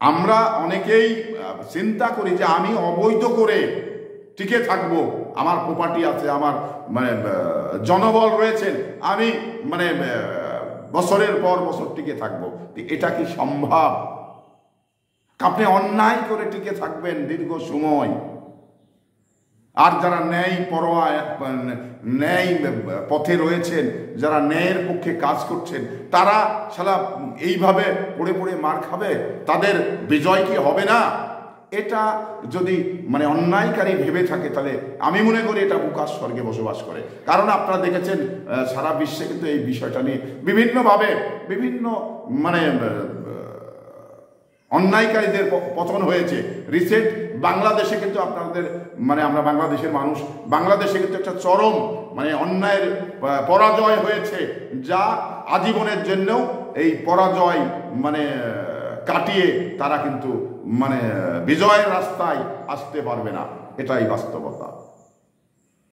আমরা অনেকেই চিন্তা করি যে আমি অবৈধ করে টিকে থাকবো, আমার প্রপার্টি আছে, আমার মানে জনবল রয়েছেন, আমি মানে বছরের পর বছর টিকে থাকবো। এটা কি সম্ভব? আপনি অন্যায় করে টিকে থাকবেন দীর্ঘ সময়, আর যারা ন্যায় পরোয়া ন্যায় পথে রয়েছেন, যারা ন্যায়ের পক্ষে কাজ করছেন, তারা শালা এইভাবে পড়ে পড়ে মার খাবে, তাদের বিজয় কি হবে না? এটা যদি মানে অন্যায়কারী ভেবে থাকে, তাহলে আমি মনে করি এটা বুকার স্বর্গে বসবাস করে। কারণ আপনারা দেখেছেন সারা বিশ্বে কিন্তু এই বিষয়টা নিয়ে বিভিন্নভাবে বিভিন্ন মানে অন্যায়কারীদের পতন হয়েছে। রিসেন্ট বাংলাদেশে কিন্তু আপনাদের মানে আমরা বাংলাদেশের মানুষ, বাংলাদেশে কিন্তু একটা চরম মানে অন্যায়ের পরাজয় হয়েছে, যা আজীবনের জন্যও এই পরাজয় মানে কাটিয়ে তারা কিন্তু মানে বিজয়ের রাস্তায় আসতে পারবে না। এটাই বাস্তবতা।